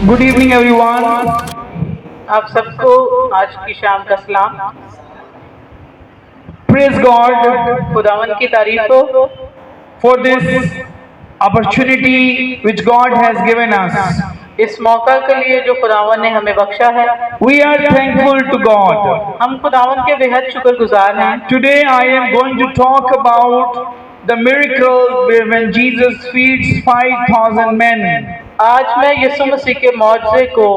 Good evening, everyone. आप सबको आज की शाम का सलाम। Praise God खुदावन की तारीफ हो for this opportunity which God has given us. इस मौका के लिए जो खुदावन ने हमें बख्शा है। We are thankful to God. हम खुदावन के बेहद शुक्रगुजार हैं। Today I am going to talk about the miracle when Jesus feeds 5,000 men. आज मैं यीशु मसीह के मौजज़े को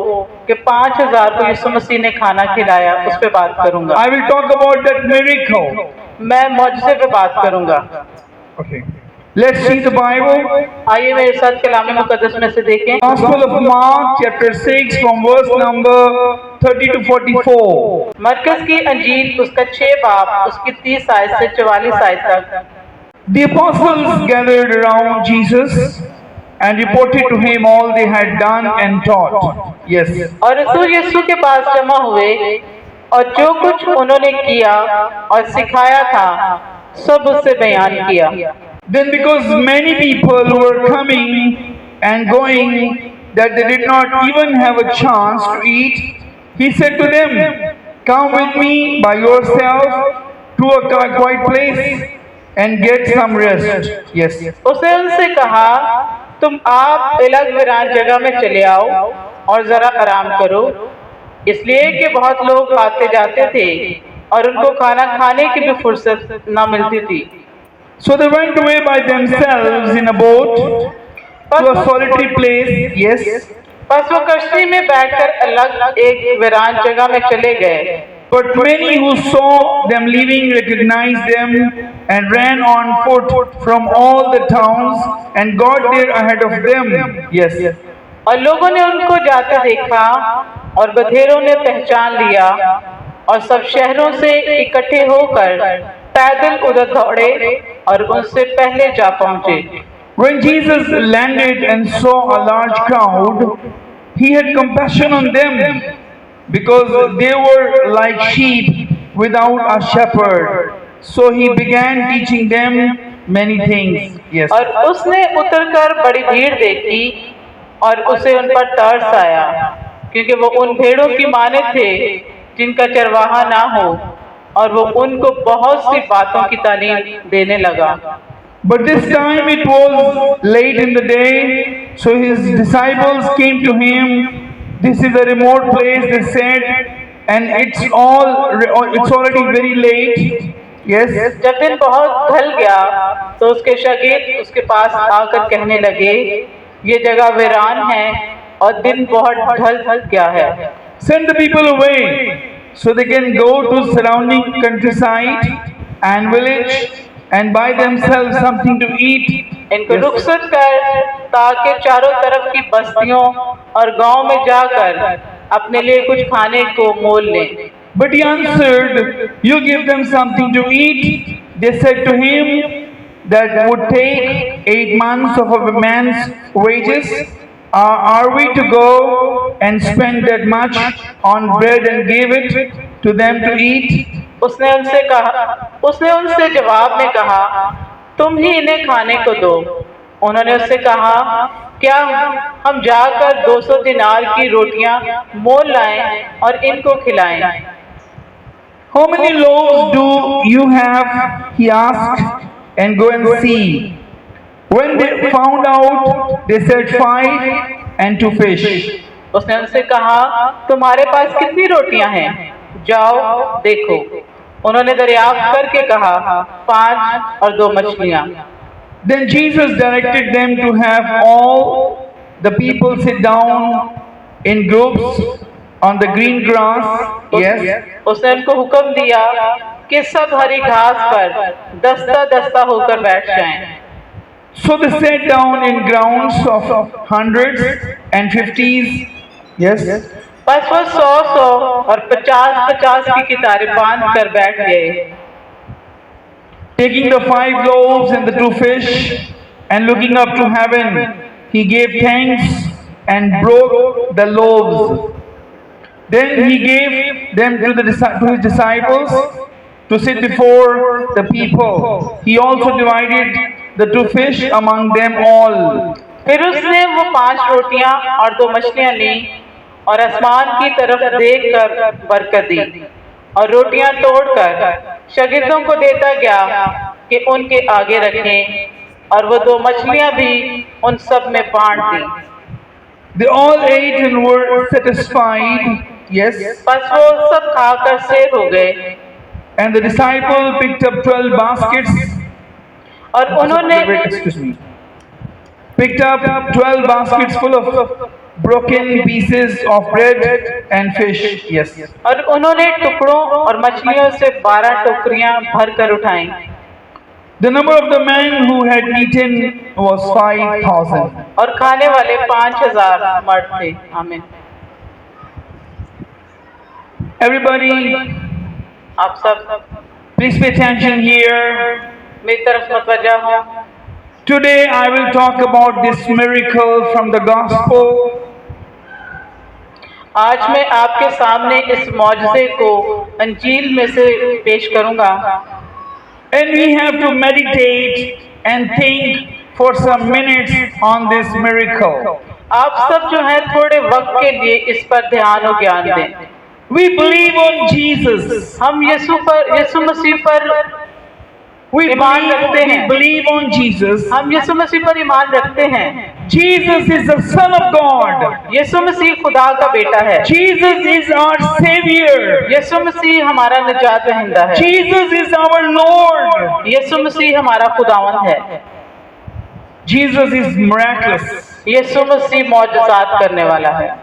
कि 5,000 को यीशु मसीह ने खाना खिलाया उस पे बात करूंगा। I will talk about that miracle. मैं मौजज़े पे बात करूंगा। Okay. Let's see the Bible. आइए मेरे साथ कलाम मुकद्दस में से देखें। Gospel of Mark chapter 6 from verse number 30 to 44. मरकज़ की अंजील उसका 6 बाब उसकी 30 आयत से 44 आयत तक। The apostles gathered around Jesus and reported to him all they had done and taught. Yes. और रसूल यीशु के पास जमा हुए और जो कुछ उन्होंने किया और सिखाया था सब उससे बयान किया। Then because many people were coming and going that they did not even have a chance to eat, he said to them, "Come with me by yourself to a quiet place and get some rest." Yes. उसने उनसे कहा, तुम आप अलग वीरान जगह में चले आओ और जरा आराम करो, इसलिए कि बहुत लोग आते जाते थे और उनको खाना खाने की भी फुर्सत न मिलती थी। So they went away by themselves in a boat to a solitary place. Yes. बस वो कश्ती में बैठकर अलग एक वीरान जगह में चले गए। But many who saw them leaving recognized them and ran on foot from all the towns and got there ahead of them. Yes. और लोगों ने उनको जाते देखा और बधेरों ने पहचान लिया और सब शहरों से इकट्ठे होकर पैदल उधर दौड़े और उनसे पहले जा पहुंचे। When Jesus landed and saw a large crowd, he had compassion on them because they were like sheep without a shepherd. So he began teaching them many things. Yes. और उसने उतरकर बड़ी भीड़ देखी और उसे उन पर तरस आया क्योंकि वो उन भेड़ों की माने थे जिनका चरवाहा ना हो और वो उनको बहुत सी बातों की तालीम देने लगा। But this time it was late in the day, so his disciples came to him. This is a remote place, they said, and it's already very late. Yes. जब दिन बहुत ढल गया तो उसके शागिर्द उसके पास आकर कहने लगे, ये जगह वीरान है और दिन बहुत ढल गया है। Send the people away so they can go to surrounding countryside and village and buy themselves something to eat. इनको रुखसत कर ताकि चारों तरफ की बस्तियों और गांव में जाकर अपने लिए कुछ खाने को मोल लें। But he answered, "You give them something to eat." They said to him, "That would take 8 months of a man's wages. Are we to go and spend that much on bread and give it to them to eat?" उसने उनसे जवाब में कहा, तुम ही इन्हें खाने को दो। उन्होंने उससे कहा, क्या हम जाकर 200 दिनार की रोटियां मोल लाएं और इनको खिलाएं? "How many loaves do you have?" he asked, "and go and see." When they found out, they said 5 and 2 fish. उसने उनसे कहा, तुम्हारे पास कितनी रोटियां हैं? जाओ देखो। उन्होंने दरियाफ्त करके कहा, 5 और 2 मछलियां। Then Jesus directed them to have all the people sit down in groups on the green grass. Yes. उसने उनको हुक्म दिया कि सब हरी घास पर दस्ता दस्ता होकर बैठ जाएं। So they sat down in grounds of hundreds and 50s. Yes. बस वो 100 और 50 की कितारें बांध कर बैठ गए। Taking the 5 loaves and the 2 fish and looking up to heaven, he gave thanks and broke the loaves. Then he gave them to his disciples to sit before the people. He also divided the 2 fish among them all. फिर उसने वो 5 रोटियां और 2 मछलियां ली और आसमान की तरफ देखकर बरकत दी और रोटियां तोड़कर शागिर्दों को देता गया कि उनके आगे रखें, और वो 2 मछलियां भी उन सब में बांट दी। They all ate and were satisfied. Yes. बस वो सब खाकर सेर हो गए। And the disciple picked up 12 baskets. और उन्होंने Excuse me. Picked up 12 baskets full of broken pieces of bread and fish. Yes. और उन्होंने टुकड़ों और मछलियों से 12 टोकरियां भरकर उठाई। The number of the men who had eaten was 5,000. और खाने वाले 5,000 मर्द थे। आमीन। Everybody, आप सब please pay attention here. मेरी तरफ मतवज्जा हो। Today I will talk about this miracle from the gospel. आज मैं आपके सामने इस मौजज़े को अंजील में से पेश करूंगा। And we have to meditate and think for some minutes on this miracle. आप सब जो है थोड़े वक्त के लिए इस पर ध्यान और ज्ञान दें। We believe on Jesus. हम यीशु मसीह पर We Iman believe on Jesus. हम यीशु मसीह पर ईमान रखते हैं। Jesus is the Son of God. यीशु मसीह खुदा का बेटा है। Jesus is our Savior. यीशु मसीह हमारा निजात दहिंदा है। Jesus is our Lord. यीशु मसीह हमारा खुदावंद है। Jesus is miraculous. यीशु मसीह मौजज़ात करने वाला है।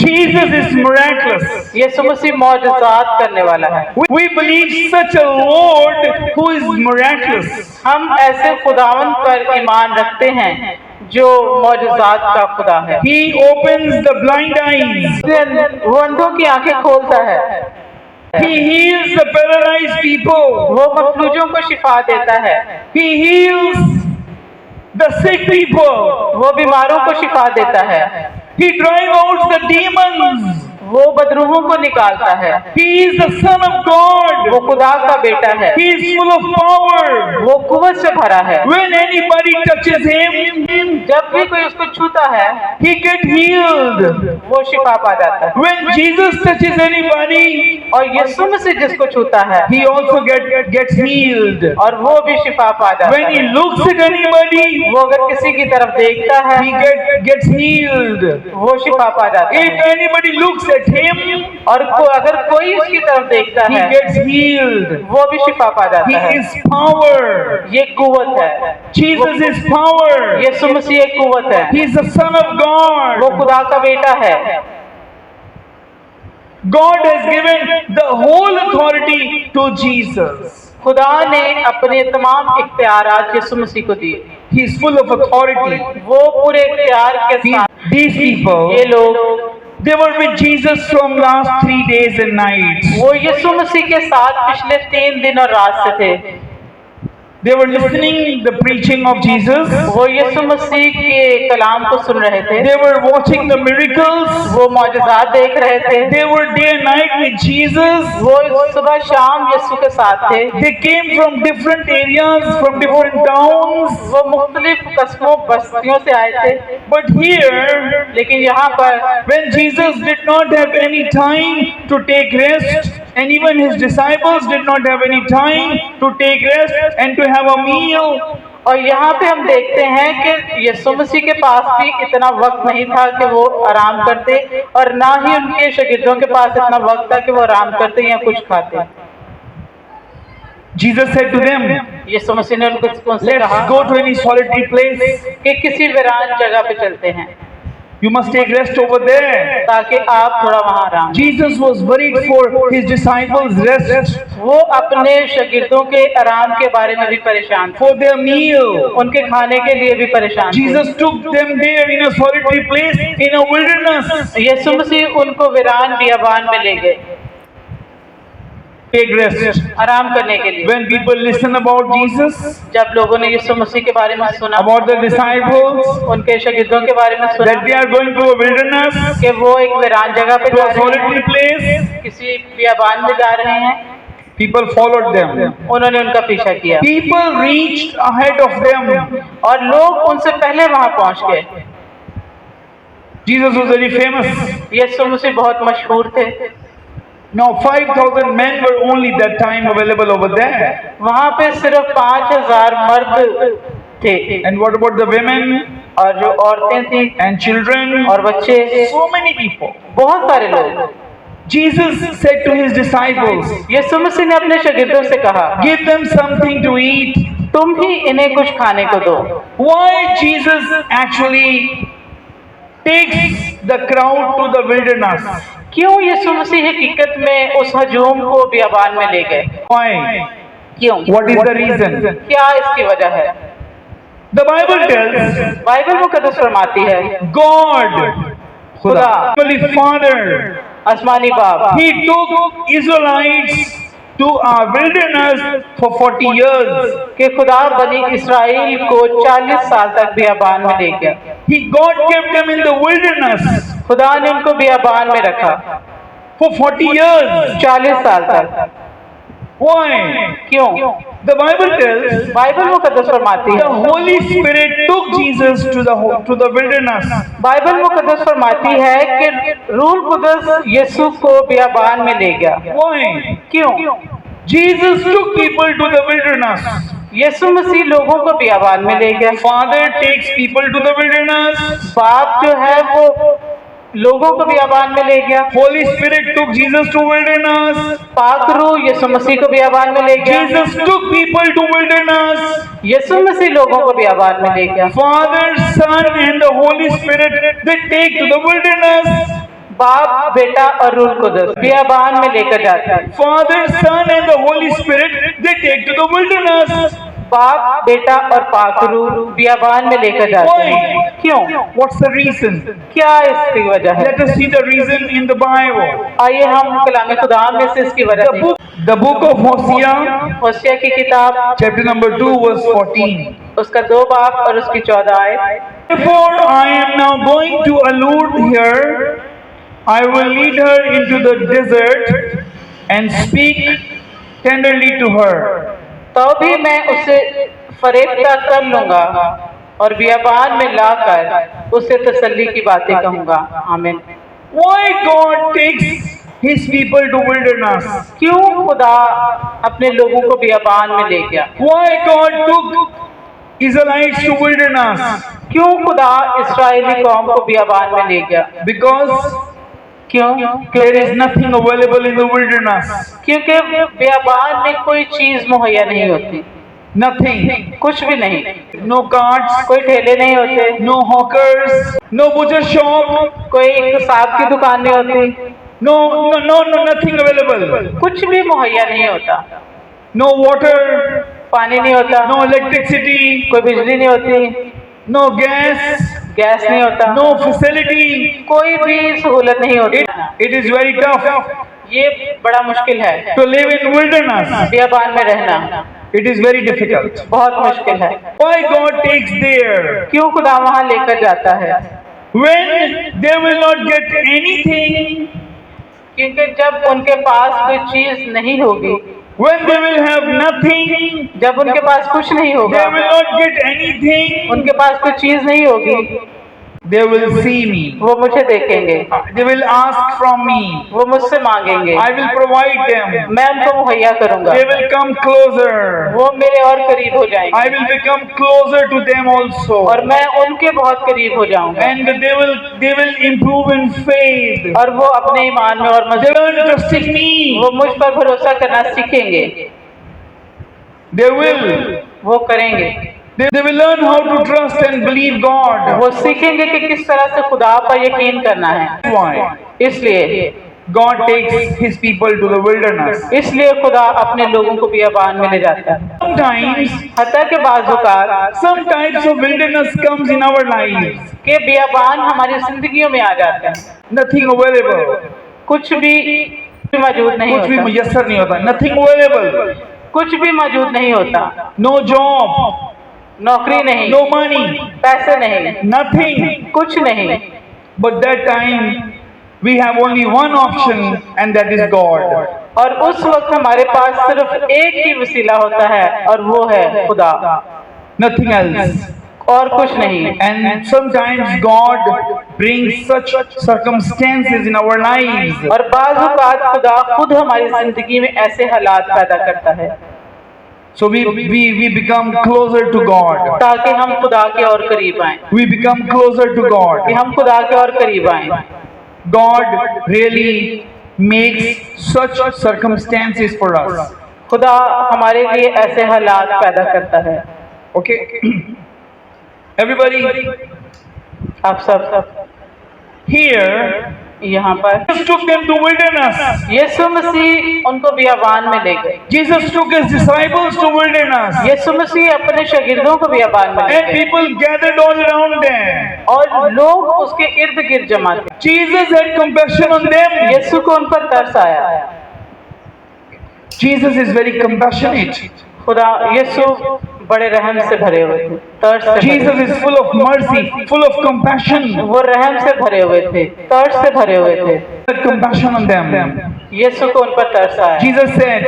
Jesus is miraculous. यीशु मसीह मौजज़ात करने वाला है। We believe such a Lord who is miraculous. हम ऐसे खुदावंद पर ईमान रखते हैं जो मौजज़ात का खुदा है। He opens the blind eyes. वो अंधों की आंखें खोलता है। He heals the paralyzed people. वो मफलूजों को शिफा देता है। He heals the sick people. वो बीमारों को शिफा देता है। He drives out the demons. वो बदरूहों को निकालता है। He is the Son of God. वो खुदा का बेटा है। He is full of power. वो कुव्वत से भरा है। When anybody touches him, जब भी कोई उसको छूता है he gets healed. वो शिफा पा जाता है। When Jesus touches anybody, और यीशु मसीह जिसको छूता है he also gets healed. और वो भी शिफा पा जाता When he है। looks at anybody, वो अगर किसी की तरफ देखता है he gets healed. वो शिफा पा जाता If है। anybody looks at him, और अगर कोई उसकी तरफ देखता he है gets healed. वो भी शिफा पा He जाता है। is power. ये कुव्वत है। Jesus is power. यीशु मसीह एक कुव्वत है। He is the Son of वो God. खुदा का बेटा है। God has given the whole authority to Jesus. खुदा ने अपने तमाम इख्तियारात यीशु मसीह को दिए। He is full of authority. वो पूरे इख्तियार के साथ These people, ये लोग they were with Jesus from last 3 days and nights. वो यीशु मसीह के साथ पिछले 3 दिन और रात से थे। They were listening the preaching of Jesus. वो यीशु मसीह के कलाम को सुन रहे थे। They were watching the miracles. वो मौजज़ात देख रहे थे। They were day and night with Jesus. वो सुबह शाम यीशु के साथ थे। They came from different areas, from different towns. वो मुख्तलिफ कस्बों बस्तियों से आए थे। But here, लेकिन यहाँ पर when Jesus did not have any time to take rest, and even his disciples did not have any time to take rest and to have a meal, और यहाँ पे हम देखते हैं कि यीशु मसीह के पास भी इतना वक्त नहीं था कि वो आराम करते, और ना ही उनके शागिर्दों के पास इतना वक्त था कि वो आराम करते या कुछ खाते। Jesus said to them, यीशु मसीह ने उनसे let's कहा go to any solitary place. कि किसी वीरान जगह पे चलते हैं You must take rest over there. ताकि आप थोड़ा वहाँ आराम। Jesus was worried for his disciples' rest, वो अपने शागिर्दों के आराम के बारे में भी परेशान थे, for their meal. उनके खाने के लिए भी परेशान थे। Jesus took them there in a solitary place in a wilderness. यीशु मसीह उनको वीरान बियाबान में ले गए Take rest. आराम करने के लिए। When people listen about Jesus, जब लोगों ने यीशु मसीह के बारे में सुना, about the disciples, उनके शागिर्दों के बारे में सुना that they are going to a wilderness, कि वो एक वीरान जगह पे to जा a रहे solitary हैं, place, किसी बियाबान में जा रहे हैं, people followed them. उन्होंने उनका पीछा किया People reached ahead of them. और लोग उनसे पहले वहां पहुंच गए। Jesus was very famous. यीशु मसीह बहुत मशहूर थे। Now 5,000 men were only that time available over there. वहाँ पे सिर्फ 5,000 मर्द थे And what about the women और जो औरतें थी and children? और बच्चे, So many people. बहुत सारे लोग। Jesus said to his disciples, यीशु मसीह ने अपने शागिर्दों से कहा, give them something to eat. तुम ही इन्हें कुछ खाने को दो। Why Jesus actually takes the crowd to the wilderness? क्यों यीशु मसीह हकीकत में उस हजूम को बियाबान में ले गए? Why? क्यों? What is the reason? क्या इसकी वजह है? The Bible tells बाइबल मुकद्दस फरमाती है, God, खुदा, Heavenly Father, आसमानी बाप, He took Israelites to a wilderness for 40 years. कि खुदा बनी इसराइल को 40 साल तक बियाबान में ले गया। God kept them in the wilderness खुदा ने उनको बियाबान में रखा for 40 years. 40 साल तक। Why? क्यों? The Bible tells बाइबल मुकद्दस फरमाती the है, Holy Spirit took Jesus to the wilderness. Bible मुकद्दस फरमाती है कि रूह कुदस यीशु को बियाबान में ले गया। Why? क्यों? Jesus took people to the wilderness. यीशु मसीह लोगों को बियाबान में ले गया। Father takes people to the wilderness. बाप जो है वो लोगों को बियाबान में ले गया। Holy Spirit took Jesus to wilderness. पाक रूह यीशु मसीह को बियाबान में ले गया। Jesus took people to wilderness. यीशु मसीह लोगों को बियाबान में ले गया। Father, Son and the Holy Spirit, they take to the wilderness. बाप, बेटा और रूह कुदस बियाबान में लेकर जाते हैं। Father, Son and the Holy Spirit, they take to the wilderness. बाप, बेटा और पाक रूह बियाबान में लेकर जाते हैं। क्यों? What's the reason? क्या इसकी वजह है? Let us see the reason in the Bible. आइए हम कलाम खुदा में से इसकी वजह देखें। The book of Hosea, होशिया की किताब chapter number 2, verse 14. उसका 2 बाब और उसकी 14 आयत। Therefore I am now going to allude her. I will lead her into the desert and speak tenderly to her. तो भी मैं उसे फरेब्ता कर लूंगा और बियाबान में लाकर उसे तसल्ली की बातें कहूंगा। आमीन। Why God takes His people to wilderness? क्यों खुदा अपने लोगों को बियाबान में ले गया? Why God took Israelites to wilderness? क्यों खुदा इस्राएली कौम को बियाबान में ले गया? Because क्यों? there is nothing available in the wilderness. क्योंकि बियाबान में कोई चीज मुहैया नहीं होती। Nothing. कुछ भी नहीं। No carts, कोई ठेले नहीं होते, no hawkers, no butcher shop, कोई कसाब की दुकान नहीं होती, no, nothing available. कुछ भी मुहैया नहीं होता। No water, पानी नहीं होता, no electricity, कोई बिजली नहीं होती, no gas, गैस नहीं होता, no facility. कोई भी सहूलत नहीं होती। It is very tough ये बड़ा मुश्किल है to live in wilderness. बियाबान में रहना, It is very difficult. बहुत मुश्किल है। Why God takes there? क्यों खुदा वहाँ लेकर जाता है? When they will not get anything, क्योंकि जब उनके पास कोई चीज नहीं होगी, when they will have nothing, जब उनके पास कुछ नहीं they होगा, will not get anything, उनके पास कोई चीज नहीं होगी, they will see me. वो मुझे देखेंगे, They will ask from me. वो मुझसे मांगेंगे, I will provide them. मैं उनको मुहैया करूंगा, They will come closer. वो मेरे और करीब हो जाएंगे I will become closer to them also. और मैं उनके बहुत करीब हो जाऊंगा And they will improve in faith. और वो अपने ईमान में और They मजबूत, will trust in me. वो मुझ पर भरोसा करना सीखेंगे, They will. वो करेंगे, They will learn how to trust and believe God. वो सीखेंगे कि किस तरह से खुदा पर यकीन करना है। Why? इसलिए God takes His people to the wilderness. इसलिए खुदा अपने लोगों को बियाबान में ले जाता है। Sometimes हत्ता के बाज़ some types of wilderness comes in our lives. के बियाबान हमारी जिंदगियों में आ जाते हैं। Nothing available. कुछ भी मौजूद नहीं कुछ भी होता, मुयस्सर नहीं होता. Nothing available. कुछ भी मौजूद नहीं होता, No job. नौकरी नहीं, No money. पैसे नहीं, Nothing. कुछ नहीं। But that time we have only one option and that is God. और उस वक्त हमारे पास सिर्फ एक ही वसीला होता है और वो है खुदा, Nothing else. और कुछ नहीं। And sometimes God brings such circumstances in our lives और बाज़ औक़ात खुदा खुद हमारी जिंदगी में ऐसे हालात पैदा करता है so we become closer to God. ताकि हम खुदा के और करीब आएं, We become closer to कि God. हम खुदा के और करीब आएं। God really makes such circumstances for us. खुदा हमारे लिए ऐसे हालात पैदा करता है। Okay. Everybody आप सब here यहाँ पर Jesus took them to wilderness. यीशु मसीह उनको बियाबान में ले गए। Jesus took his disciples to wilderness. यीशु मसीह अपने शागिर्दों को बियाबान में ले And गए people gathered all around them. और लोग उसके इर्द गिर्द जमा थे। Jesus had compassion on them. यीशु को उन पर तरस आया। Jesus is very compassionate. खुदा यीशु बड़े रहम से भरे हुए थे, तरस से Jesus is full of mercy, full of compassion. वो रहम से भरे हुए थे, तरस से भरे हुए थे। Had compassion on them. यीशु को उन पर तरस आया। Jesus said,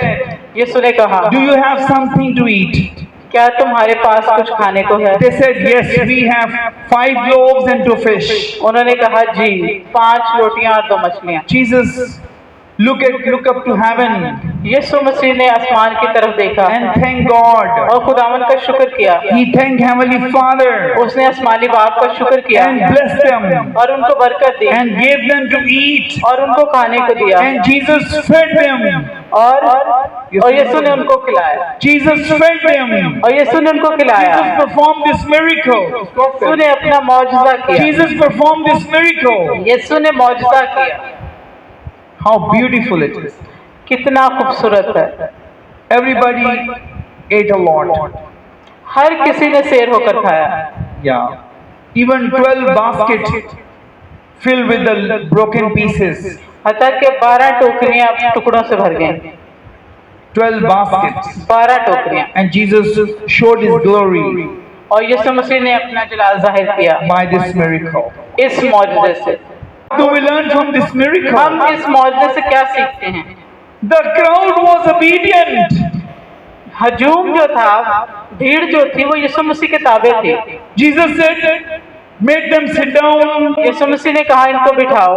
यीशु ने कहा, "Do you have something to eat?" क्या तुम्हारे पास कुछ खाने को है? They said, "Yes, we have 5 loaves and 2 fish." उन्होंने कहा, जी, 5 रोटियां और 2 मछलियां। Jesus look up to heaven यीशु मसीह ने आसमान की तरफ देखा and thank God. और खुदावंद का शुक्र किया। He thanked Heavenly Father उसने आसमानी बाप का शुक्र किया and blessed them और उनको बरकत दी and gave them to eat. और उनको खाने को दिया And Jesus fed them. और यीशु ने उनको खिलाया Jesus fed them. और यीशु ने उनको खिलाया। Jesus performed this miracle. यीशु ने अपना मौजज़ा किया। Jesus performed this miracle. यीशु ने मौजज़ा किया। How beautiful it is. कितना खूबसूरत है। Everybody ate a lot. हर किसी ने शेर होकर खाया। Yeah. Even 12 baskets filled with the broken pieces. हत्ता के 12 टोकरियां टुकड़ों से भर गईं। 12 baskets. 12 टोकरियां। And Jesus showed his glory और यीशु मसीह ने अपना जलाल जाहिर किया by this miracle. इस मौजज़े से। What do we learn from this हम miracle? इस मौजज़े से क्या सीखते हैं? The crowd was obedient. हजूम जो था, भीड़ जो थी, वो यीशु मसीह के ताबे थी। Jesus said, "Make them sit down." यीशु मसीह ने कहा, इनको बिठाओ।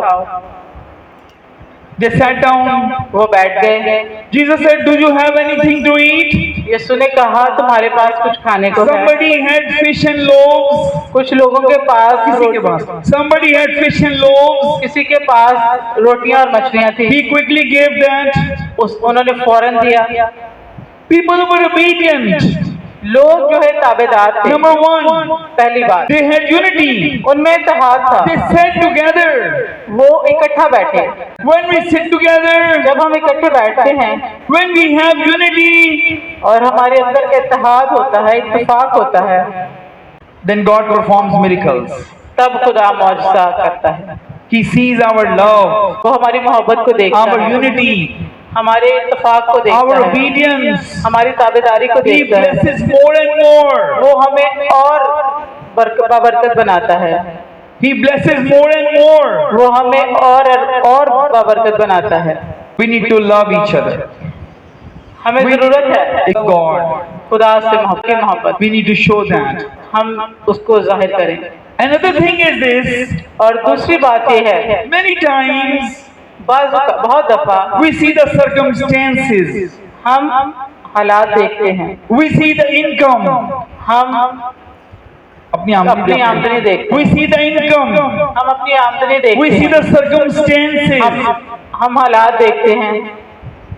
They sat down. वो बैठ गए। Jesus said, "Do you have anything to eat?" यीशु ने कहा, तुम्हारे पास कुछ खाने को है? Somebody had fish and loaves. कुछ लोगों के पास किसी के पास? Somebody had fish and loaves. किसी के पास रोटियां और मछलियां थी। He quickly gave that. उन्होंने फौरन दिया। People were obedient. लोग जो है ताबेदार थे। Number 1, पहली बात, they had unity. उनमें इत्तेहाद था। They sat together. वो इकट्ठा बैठे। When we sit together, जब हम इकट्ठे बैठते हैं when we have unity, और हमारे अंदर इत्तेहाद होता है, इत्तेफाक होता है, then God performs miracles. तब खुदा मौजज़ा करता है। He sees our love, वो हमारी मोहब्बत को देखता our है, unity, हमारे इत्तेफाक को our देखता है, obedience. हमारी ताबेदारी को He देखता है। blesses more and more. वो हमें और बाबरकत बनाता है। He blesses more and more. वो हमें और बाबरकत बनाता है। We need to love each other. हमें जरूरत है God. खुदा से मोहब्बत। We need to show that. हम उसको जाहिर करें। Another thing is this. और दूसरी बात ये है, Many times बहुत दफा we see the circumstances. हम हालात देखते हैं, We see the income. हम अपनी अपनी आमदनी देखते We see the income. हैं, हम अपनी आमदनी We देखते see हैं, the circumstances. हम हालात देखते हैं,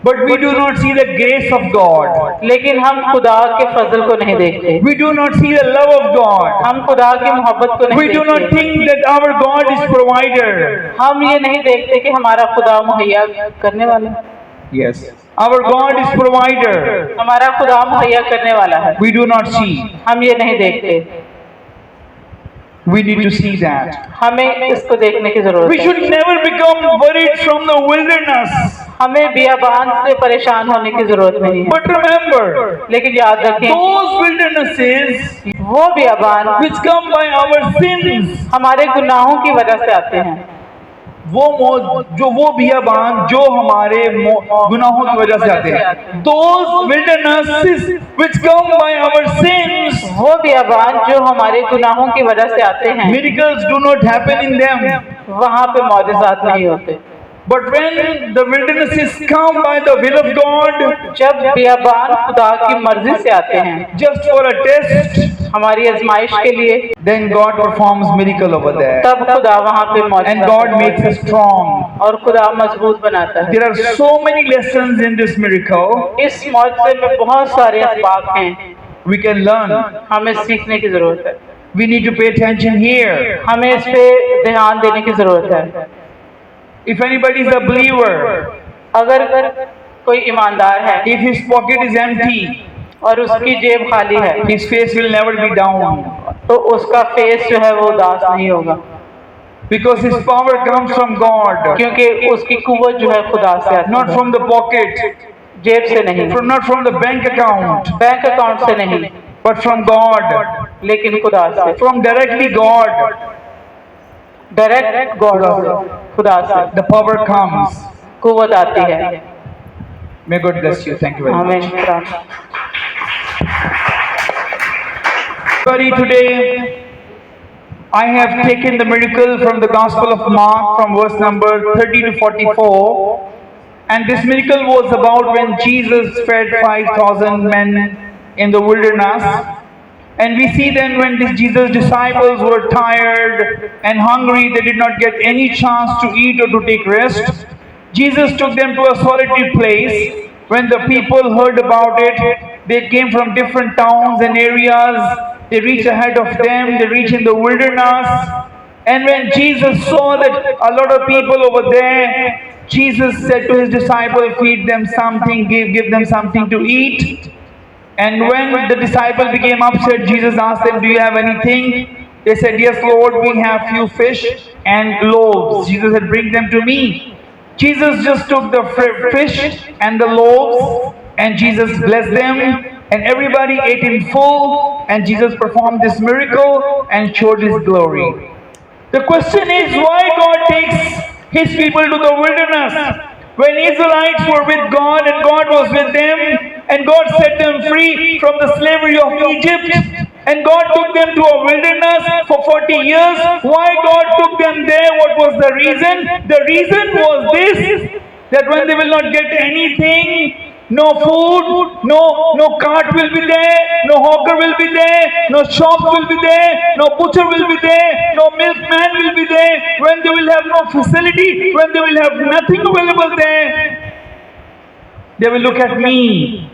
But we do not see the grace of God. लेकिन हम खुदा के फजल को नहीं देखते। We do not see the love of God. हम खुदा की मोहब्बत को नहीं We do not देखते। think that our God is provider. हम ये नहीं देखते कि हमारा खुदा मुहैया करने वाला है। Yes. Our God is provider. हमारा खुदा मुहैया करने वाला है। We do not see. हम ये नहीं देखते। We need to see that. हमें इसको देखने की जरूरत We है। should never become worried from the wilderness. हमें बियाबान से परेशान होने की जरूरत नहीं है। But remember, लेकिन याद रखें, those wildernesses वो बियाबान which come by our sins, हमारे गुनाहों की वजह से आते हैं। वो बियाबान जो हमारे गुनाहों की वजह से आते हैं, those wildernesses which come by our sins, वो बियाबान जो हमारे गुनाहों की वजह से आते हैं, miracles do not happen in them. वहाँ पे मौजज़ात नहीं होते। But when the wildernesses come by the will of God, जब बियाबान खुदा की मर्जी से आते हैं, just for a test, हमारी आजमाइश के लिए, then God performs miracle over there, तब खुदा वहाँ पे and मौजूद God makes us strong. और खुदा मजबूत बनाता है। There are so many lessons in this miracle इस मौजज़े में बहुत सारे असबाब हैं, we can learn. हमें सीखने की जरूरत है। We need to pay attention here. हमें इस पे ध्यान देने की जरूरत है। If anybody is a believer, अगर कोई ईमानदार है if his pocket is empty, और उसकी जेब खाली है, his face will never be down, तो उसका फेस जो है वो उदास नहीं होगा, because his power comes from God, क्योंकि उसकी कुव्वत जो है खुदा से आती not है, from the pocket, जेब से नहीं, not from the bank account, bank account से नहीं, but from God, लेकिन खुदा से, from directly God. Direct God से, खुदा से The power comes. कुव्वत आती है। May God bless you. Thank you very much. आमीन। Sorry, today I have taken the miracle from the Gospel of Mark from verse number 30 to 44, and this miracle was about when Jesus fed 5,000 men in the wilderness. And we see then when Jesus' disciples were tired and hungry, they did not get any chance to eat or to take rest. Jesus took them to a solitary place. When the people heard about it, they came from different towns and areas. They reached ahead of them, they reached in the wilderness. And when Jesus saw that a lot of people over there, Jesus said to his disciples, feed them something, give them something to eat. And when the disciple became upset, Jesus asked them, do you have anything? They said, yes, Lord, we have few fish and loaves. Jesus said, bring them to me. Jesus just took the fish and the loaves, and Jesus blessed them, and everybody ate in full, and Jesus performed this miracle and showed his glory. The question is, why God takes his people to the wilderness? When Israelites were with God and God was with them, and God set them free from the slavery of Egypt, and God took them to a wilderness for 40 years. Why God took them there? What was the reason? The reason was this, that when they will not get anything, no food, no cart will be there, no hawker will be there, no shop will be there, no butcher will be there, no milkman will be there, when they will have no facility, when they will have nothing available there, they will look at me,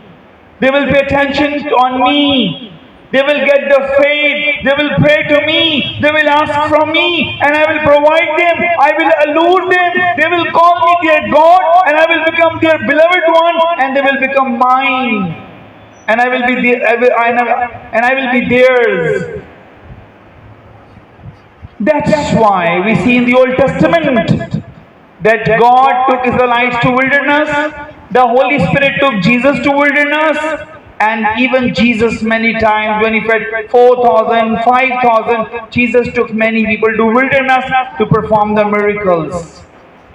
they will pay attention on me, they will get the faith, they will pray to me, they will ask from me, and I will provide them, I will allure them, they will call me their God, and I will become their beloved one, and they will become mine, and I will be theirs. That's why we see in the Old Testament that God took Israelites to wilderness, the Holy Spirit took Jesus to wilderness, and even Jesus many times when he fed 4,000, 5,000, Jesus took many people to wilderness to perform the miracles.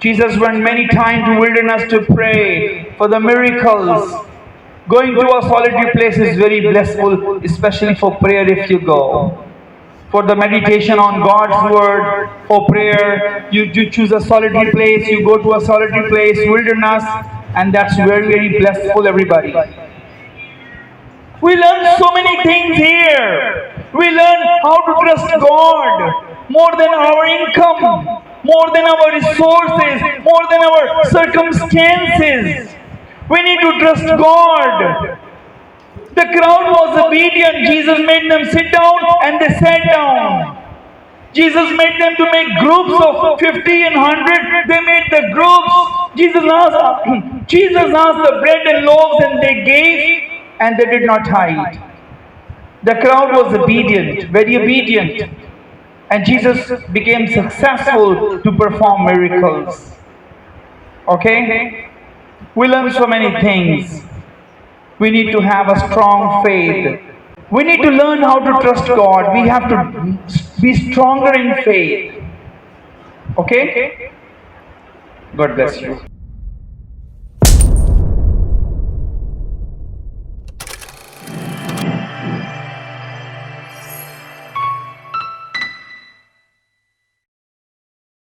Jesus went many times to wilderness to pray for the miracles. Going to a solitary place is very blissful, especially for prayer if you go. For the meditation on God's word, for prayer, you choose a solitary place, you go to a solitary place, wilderness, and that's very, very blissful, everybody. We learn so many things here. We learn how to trust God more than our income, more than our resources, more than our circumstances. We need to trust God. The crowd was obedient. Jesus made them sit down and they sat down. Jesus made them to make groups of 50 and 100. They made the groups. Jesus asked the bread and loaves and they gave, and they did not hide. The crowd was obedient, very obedient. And Jesus became successful to perform miracles. Okay? We learn so many things. We need to have a strong faith. We need to learn how to trust God. We have to be stronger in faith. Okay? God bless you.